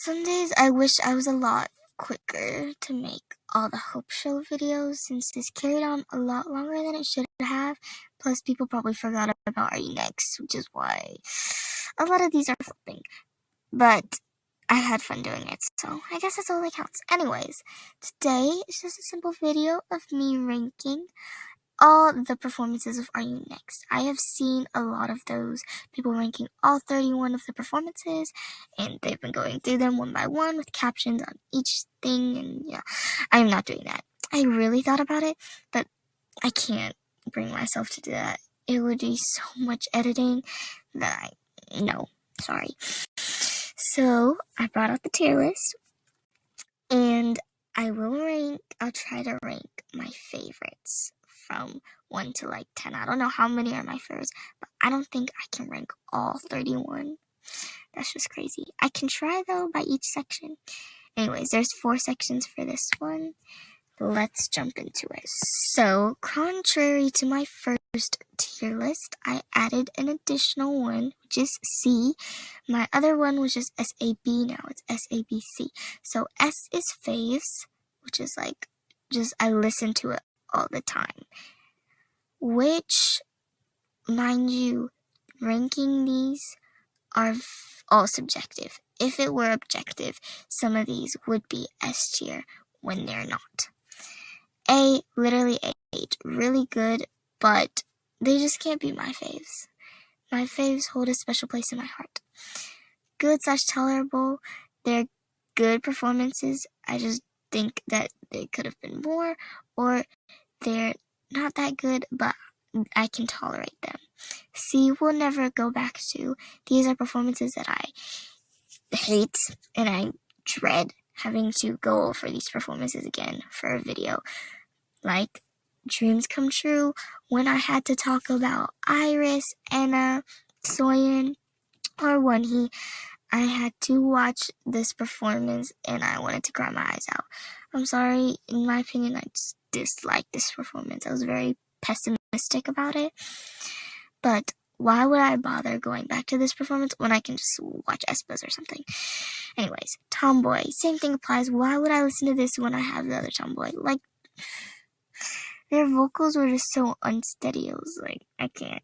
Some days I wish I was a lot quicker to make all the Hope Show videos, since this carried on a lot longer than it should have. Plus, people probably forgot about Are You Next, which is why a lot of these are flipping. But I had fun doing it, so I guess that's all that counts. Anyways, today is just a simple video of me ranking all the performances of Are You Next. I have seen a lot of those, people ranking all 31 of the performances, and they've been going through them one by one with captions on each thing, and yeah, I'm not doing that. I really thought about it, but I can't bring myself to do that. It would be so much editing that no, sorry. So, I brought out the tier list, and I'll try to rank my favorites from 1 to 10. I don't know how many are my favorites, but I don't think I can rank all 31. That's just crazy. I can try, though, by each section. Anyways, there's 4 sections for this one. Let's jump into it. So, contrary to my first tier list, I added an additional one, which is C. My other one was just SAB, now it's SABC. So, S is faves, which is just I listen to it all the time. Which, mind you, ranking these are all subjective. If it were objective, some of these would be S tier when they're not. A, literally 8, really good, but they just can't be my faves. My faves hold a special place in my heart. Good/tolerable, they're good performances. I just think that they could have been more, or they're not that good, but I can tolerate them. C, will never go back to. These are performances that I hate, and I dread having to go over these performances again for a video. Like Dreams Come True, when I had to talk about Iris, Anna, Soyeon, or Wonhee, I had to watch this performance and I wanted to cry my eyes out. I'm sorry, in my opinion, I just disliked this performance. I was very pessimistic about it. But why would I bother going back to this performance when I can just watch aespas or something? Anyways, Tomboy, same thing applies. Why would I listen to this when I have the other Tomboy? Their vocals were just so unsteady. I was I can't.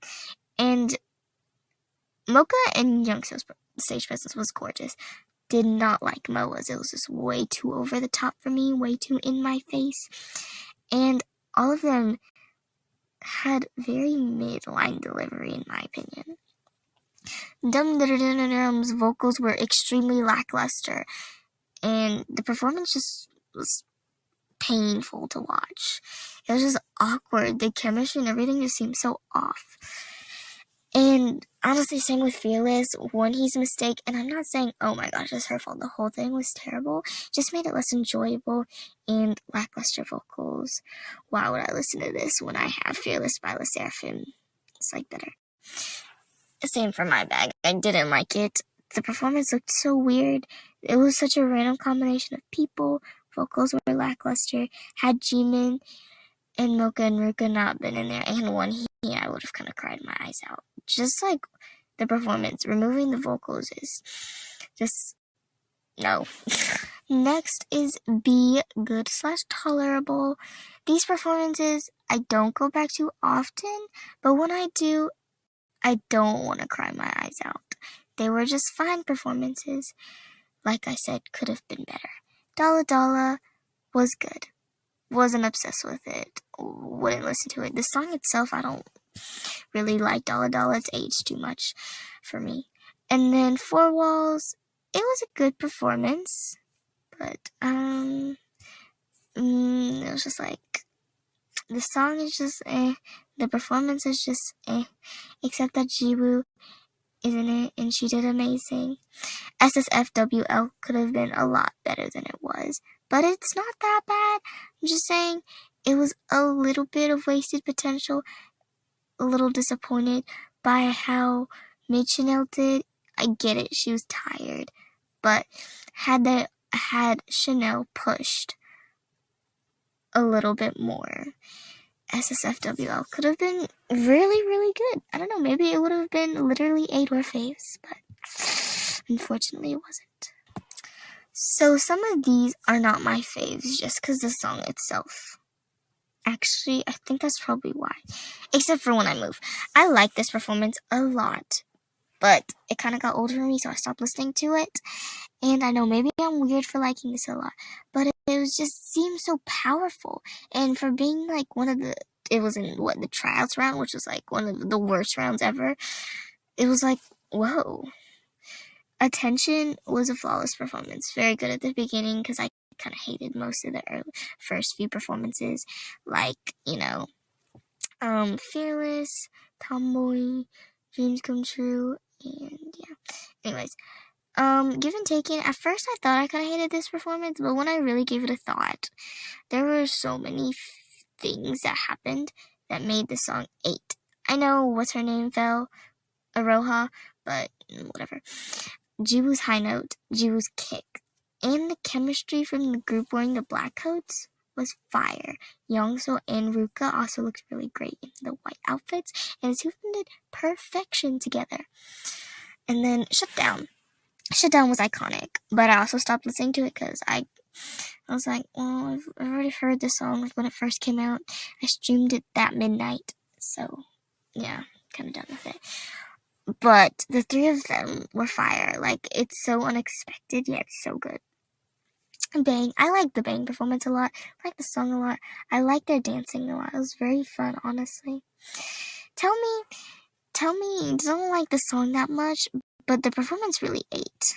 And Mocha and Youngso's stage presence was gorgeous. Did not like Moa's. It was just way too over the top for me, way too in my face. And all of them had very mid-line delivery, in my opinion. Dum's vocals were extremely lackluster, and the performance just was painful to watch. It was just awkward. The chemistry and everything just seemed so off. And honestly, same with Fearless. Wonhee's mistake, and I'm not saying, oh my gosh, it's her fault. The whole thing was terrible. Just made it less enjoyable and lackluster vocals. Why would I listen to this when I have Fearless by LE SSERAFIM? It's better. Same for My Bag. I didn't like it. The performance looked so weird. It was such a random combination of people. Vocals were lackluster. Had Jimin and Mocha and Ruka not been in there, and Wonhee, I would have kind of cried my eyes out. Just the performance, removing the vocals is just no. Next is B, good/tolerable. These performances I don't go back to often, but when I do, I don't want to cry my eyes out. They were just fine performances. Like I said, could have been better. Dalla Dalla was good. Wasn't obsessed with it. Wouldn't listen to it. The song itself, I don't really like Dalla Dalla. It's aged too much for me. And then 4 Walls, it was a good performance, but it was just the song is just the performance is just except that Jiwoo is in it, and she did amazing. SSFWL could have been a lot better than it was, but it's not that bad. I'm just saying it was a little bit of wasted potential. A little disappointed by how Chanel did. I get it, she was tired, but had Chanel pushed a little bit more, SSFWL could have been really, really good. I don't know, maybe it would have been literally 8 or faves, but unfortunately it wasn't. So some of these are not my faves just because the song itself. Actually, I think that's probably why. Except for When I Move. I like this performance a lot. But it kind of got old for me, so I stopped listening to it. And I know maybe I'm weird for liking this a lot. But it was just seemed so powerful. And for being like one of the... It was in, the tryouts round, which was like one of the worst rounds ever. It was like, whoa. Attention was a flawless performance. Very good at the beginning because I kind of hated most of the first few performances. Like, Fearless, Tomboy, Dreams Come True, and yeah. Anyways, Give and Taken, at first I thought I kind of hated this performance, but when I really gave it a thought, there were so many things that happened that made the song 8. I know what's her name fell, Aroha, but whatever. Jiwoo's high note, Jiwoo's kick, and the chemistry from the group wearing the black coats was fire. Youngso and Ruka also looked really great in the white outfits, and the two of them did perfection together. And then Shutdown. Shutdown was iconic, but I also stopped listening to it because I was like, well, I've already heard this song when it first came out. I streamed it that midnight, so yeah, kind of done with it. But the three of them were fire. Like, it's so unexpected, yet so good. Bang. I like the Bang performance a lot. I like the song a lot. I like their dancing a lot. It was very fun, honestly. Tell me, you don't like the song that much, but the performance really ate.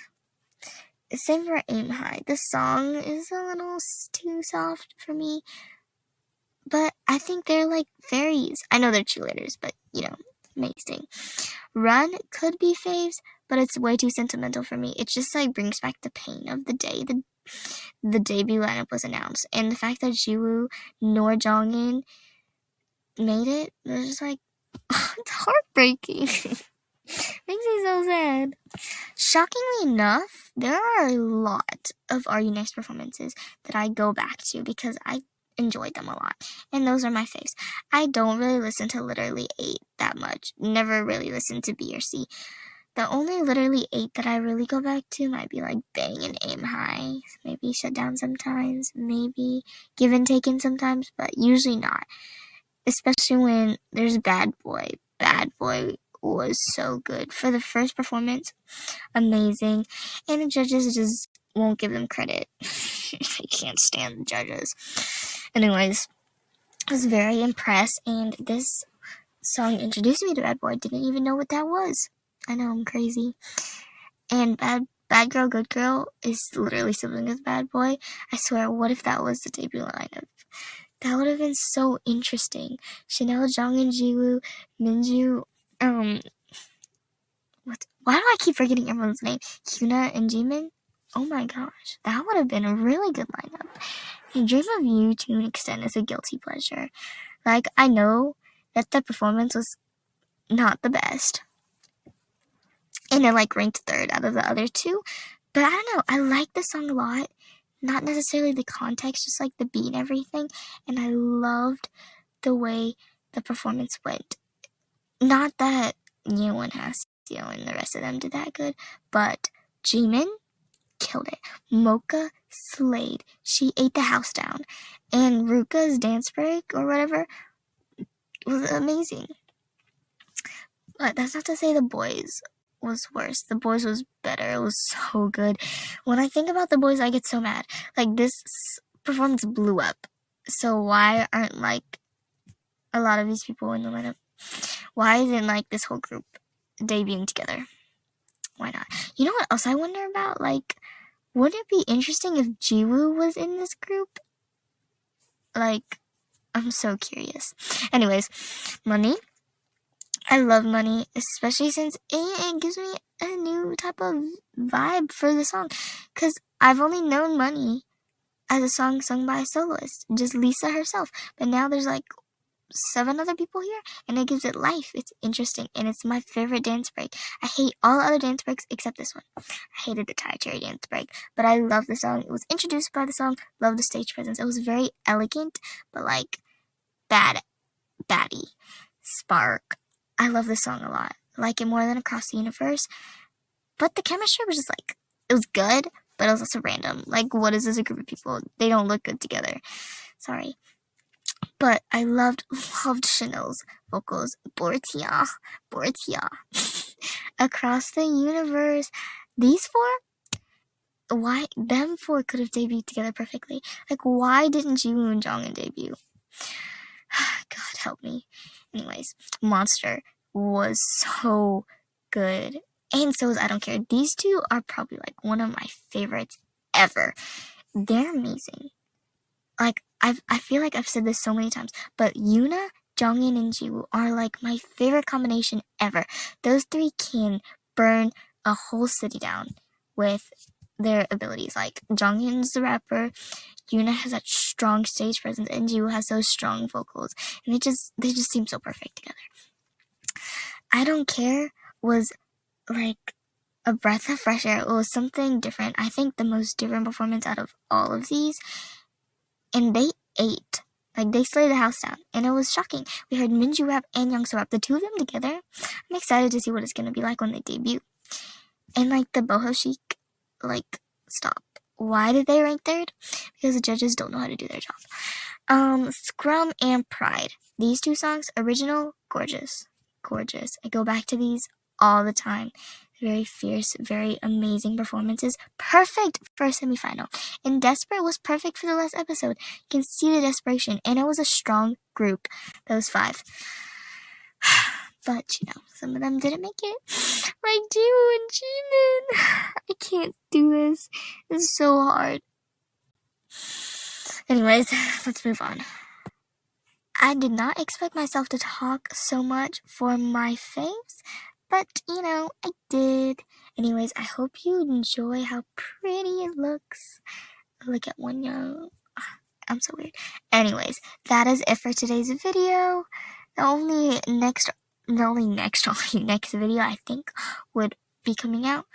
Same for Aim High. The song is a little too soft for me, but I think they're like fairies. I know they're cheerleaders, but amazing. Run could be faves, but it's way too sentimental for me. It just like brings back the pain of the day the debut lineup was announced, and the fact that Jiwoo nor Jongin made it was just like it's heartbreaking. Makes me so sad. Shockingly enough, there are a lot of RU Next performances that I go back to because I enjoyed them a lot, and those are my faves. I don't really listen to Literally 8 that much. Never really listened to B or C. The only Literally 8 that I really go back to might be like Bang and Aim High. Maybe Shutdown sometimes. Maybe Give and Taken sometimes, but usually not. Especially when there's Bad Boy. Bad Boy was so good. For the first performance, amazing. And the judges just won't give them credit. I can't stand the judges. Anyways, I was very impressed, and this song introduced me to Bad Boy. Didn't even know what that was. I know, I'm crazy. And Bad Girl, Good Girl is literally sibling with Bad Boy. I swear, what if that was the debut lineup? That would have been so interesting. Chanel, Jongin, Jiwoo, Minju, why do I keep forgetting everyone's name? Hyuna and Jimin? Oh my gosh, that would have been a really good lineup. And Dream of You to an extent is a guilty pleasure. Like, I know that the performance was not the best, and it ranked third out of the other two, but I don't know, I like the song a lot. Not necessarily the context, just like the beat and everything, and I loved the way the performance went. Not that Yeowon, Haseo, and the rest of them did that good, but Jimin killed it. Mocha slayed. She ate the house down. And Ruka's dance break, or whatever, was amazing. But that's not to say the boys was worse. The boys was better. It was so good. When I think about the boys, I get so mad. This performance blew up. So why aren't a lot of these people in the lineup? Why isn't this whole group debuting together? Why not? You know what else I wonder about? Wouldn't it be interesting if Jiwoo was in this group? I'm so curious. Anyways, Money. I love Money, especially since it gives me a new type of vibe for the song. Because I've only known Money as a song sung by a soloist, just Lisa herself. But now there's 7 other people here, and it gives it life. It's interesting, and it's my favorite dance break. I hate all other dance breaks except this one. I hated the Thai Cherry dance break, but I love the song. It was introduced by the song. Love the stage presence. It was very elegant, but baddie. Spark. I love this song a lot. I like it more than Across the Universe. But the chemistry was just it was good, but it was also random. Like, what is this, a group of people? They don't look good together. Sorry. But I loved Chanel's vocals. Bortia. Across the universe. These four, why, them four could have debuted together perfectly. Like, why didn't Jiwoo and Jongin debut? God help me. Anyways, Monster was so good. And so is I Don't Care. These two are probably like one of my favorites ever. They're amazing. Like, I feel like I've said this so many times, but Yoona, Jongin, and Jiwoo are like my favorite combination ever. Those three can burn a whole city down with their abilities. Like, Jonghin's the rapper, Yoona has that strong stage presence, and Jiwoo has those strong vocals, and they just seem so perfect together. I Don't Care was like a breath of fresh air. It was something different. I think the most different performance out of all of these, and they ate. Like, they slayed the house down, and it was shocking. We heard Minju rap and Youngsu rap, the two of them together. I'm excited to see what it's gonna be like when they debut. And like the Boho Chic, like, stop. Why did they rank third? Because the judges don't know how to do their job. Scrum and Pride. These two songs, original, gorgeous. I go back to these all the time. Very fierce, very amazing performances. Perfect for a semifinal. And Desperate was perfect for the last episode. You can see the desperation. And it was a strong group. Those five. But, some of them didn't make it. Like Jiwoo and Jimin. I can't do this. This is so hard. Anyways, let's move on. I did not expect myself to talk so much for my faves, but, I did. Anyways, I hope you enjoy how pretty it looks. Look at Wonyoung. I'm so weird. Anyways, that is it for today's video. The only next video I think would be coming out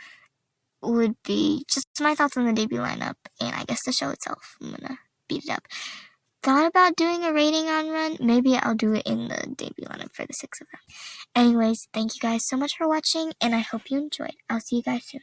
would be just my thoughts on the debut lineup and I guess the show itself. I'm gonna beat it up. Thought about doing a rating on Run. Maybe I'll do it in the debut lineup for the 6 of them. Anyways, thank you guys so much for watching and I hope you enjoyed. I'll see you guys soon.